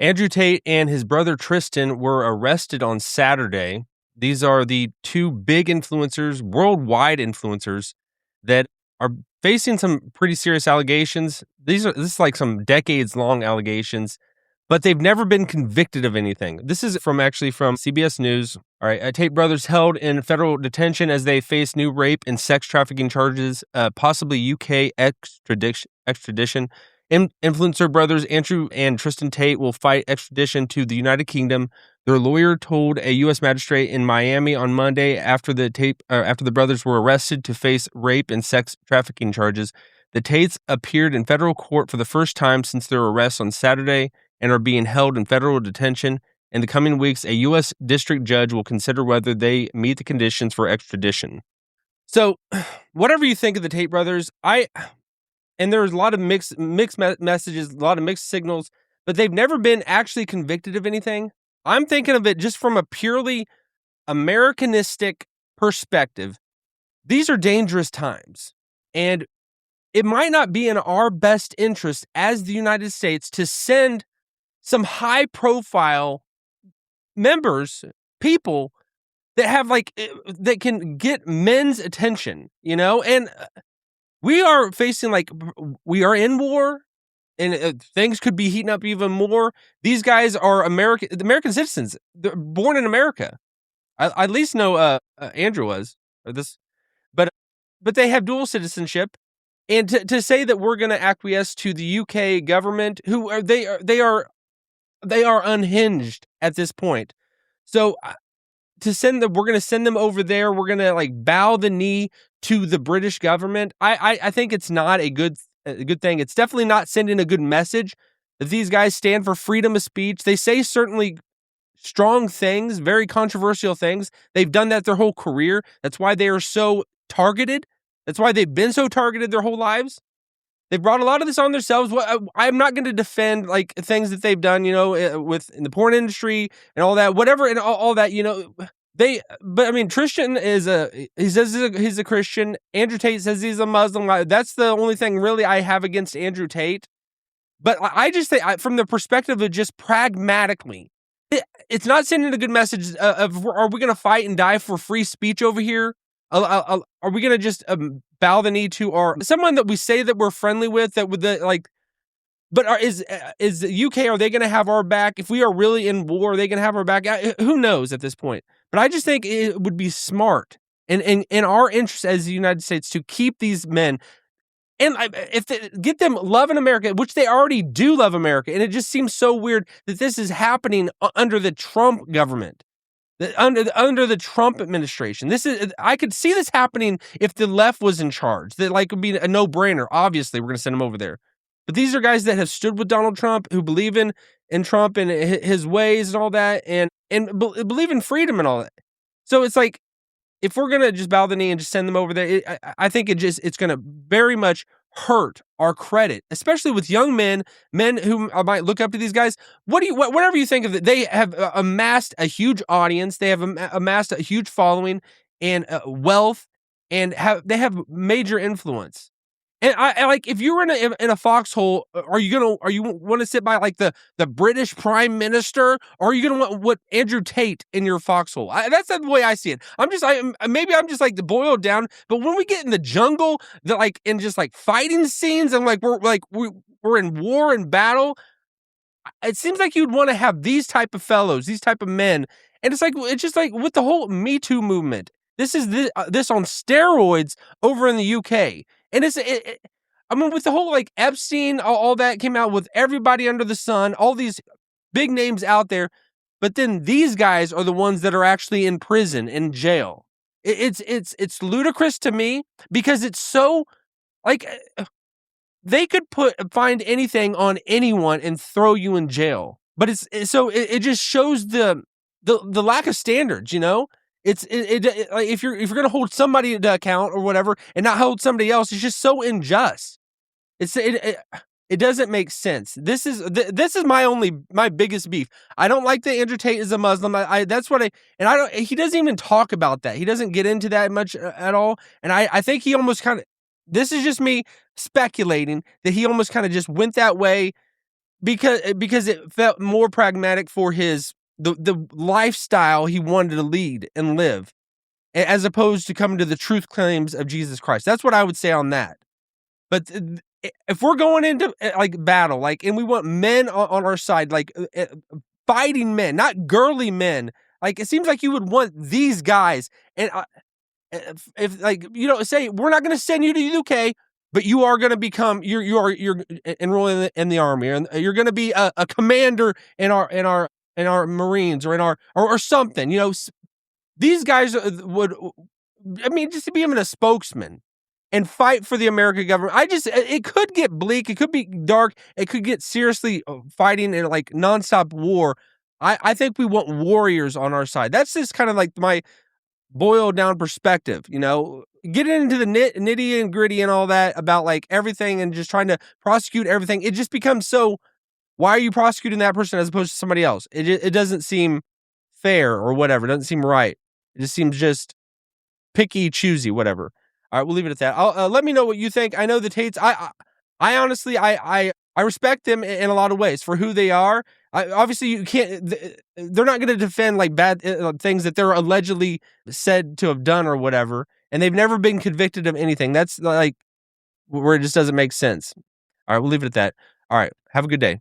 Andrew Tate and his brother Tristan were arrested on Saturday. These are the two big influencers, worldwide influencers, that are facing some pretty serious allegations. This is like some decades-long allegations, but they've never been convicted of anything. This is from CBS News. All right, Tate brothers held in federal detention as they face new rape and sex trafficking charges, possibly UK extradition. Influencer brothers Andrew and Tristan Tate will fight extradition to the United Kingdom. Their lawyer told a U.S. magistrate in Miami on Monday after the brothers were arrested to face rape and sex trafficking charges. The Tates appeared in federal court for the first time since their arrest on Saturday and are being held in federal detention. In the coming weeks, a U.S. district judge will consider whether they meet the conditions for extradition. So, whatever you think of the Tate brothers, and there's a lot of mixed messages, a lot of mixed signals, but they've never been actually convicted of anything. I'm thinking of it just from a purely Americanistic perspective. These are dangerous times, and it might not be in our best interest as the United States to send some high-profile members, people that have that can get men's attention, and we are facing we are in war, and things could be heating up even more. These guys are American citizens. They're born in America. I at least know Andrew was, but they have dual citizenship. And to say that we're going to acquiesce to the UK government, they are unhinged at this point. So we're going to send them over there. We're going to bow the knee to the British government. I think it's not a good thing. It's definitely not sending a good message that these guys stand for freedom of speech. They say certainly strong things, very controversial things. They've done that their whole career. That's why they are so targeted. That's why they've been so targeted their whole lives. They've brought a lot of this on themselves. I'm not going to defend things that they've done, in the porn industry and all that, whatever, and all that, But I mean, Tristan he says he's a Christian. Andrew Tate says he's a Muslim. That's the only thing really I have against Andrew Tate. But I just think, from the perspective of just pragmatically, it's not sending a good message of are we going to fight and die for free speech over here? Are we going to just bow the knee to someone that we say that we're friendly with, that with is the UK, are they going to have our back? If we are really in war, are they going to have our back? Who knows at this point? But I just think it would be smart and in our interest as the United States to keep these men, and get them loving America, which they already do love America. And it just seems so weird that this is happening under the Trump government. Under the Trump administration. I could see this happening if the left was in charge. That would be a no-brainer. Obviously, we're going to send them over there. But these are guys that have stood with Donald Trump, who believe in Trump and his ways and all that, and believe in freedom and all that. So it's if we're going to just bow the knee and just send them over there, I think it's going to very much hurt our credit, especially with young men who might look up to these guys. Whatever you think of it, they have amassed a huge audience. They have amassed a huge following and wealth, and they have major influence. And I if you were in a foxhole, are you want to sit by the British Prime Minister, or are you going to want what Andrew Tate in your foxhole? That's the way I see it. Maybe I'm just the boiled down, but when we get in the jungle, in just fighting scenes, and we're in war and battle, it seems like you'd want to have these type of fellows, these type of men, and it's just with the whole Me Too movement. This is this on steroids over in the UK. And with the whole Epstein, all that came out with everybody under the sun, all these big names out there, but then these guys are the ones that are actually in prison, in jail. It's ludicrous to me, because it's so they could find anything on anyone and throw you in jail, but it just shows the lack of standards, if you're going to hold somebody to account or whatever and not hold somebody else, it's just so unjust. It doesn't make sense. This is my biggest beef. I don't like that Andrew Tate is a Muslim. He doesn't even talk about that. He doesn't get into that much at all. And I think he almost this is just me speculating, that he almost kind of just went that way because it felt more pragmatic for the lifestyle he wanted to lead and live, as opposed to coming to the truth claims of Jesus Christ. That's what I would say on that. But if we're going into like battle, like, and we want men on our side, like fighting men, not girly men. Like, it seems like you would want these guys. And if like, say we're not going to send you to the UK, but you are going to become you're enrolling in the army, and you're going to be a commander in our Marines, or in our or something. These guys would, I mean, just to be even a spokesman and fight for the American government. It could get bleak. It could be dark. It could get seriously fighting in like nonstop war. I think we want warriors on our side. That's just kind of like my boiled down perspective, getting into the nitty and gritty and all that about like everything and just trying to prosecute everything. It just becomes so, why are you prosecuting that person as opposed to somebody else? It doesn't seem fair or whatever. It doesn't seem right. It just seems just picky, choosy, whatever. All right, we'll leave it at that. Let me know what you think. I know the Tates. I honestly, I respect them in a lot of ways for who they are. Obviously, you can't. They're not going to defend like bad things that they're allegedly said to have done or whatever, and they've never been convicted of anything. That's like where it just doesn't make sense. All right, we'll leave it at that. All right, have a good day.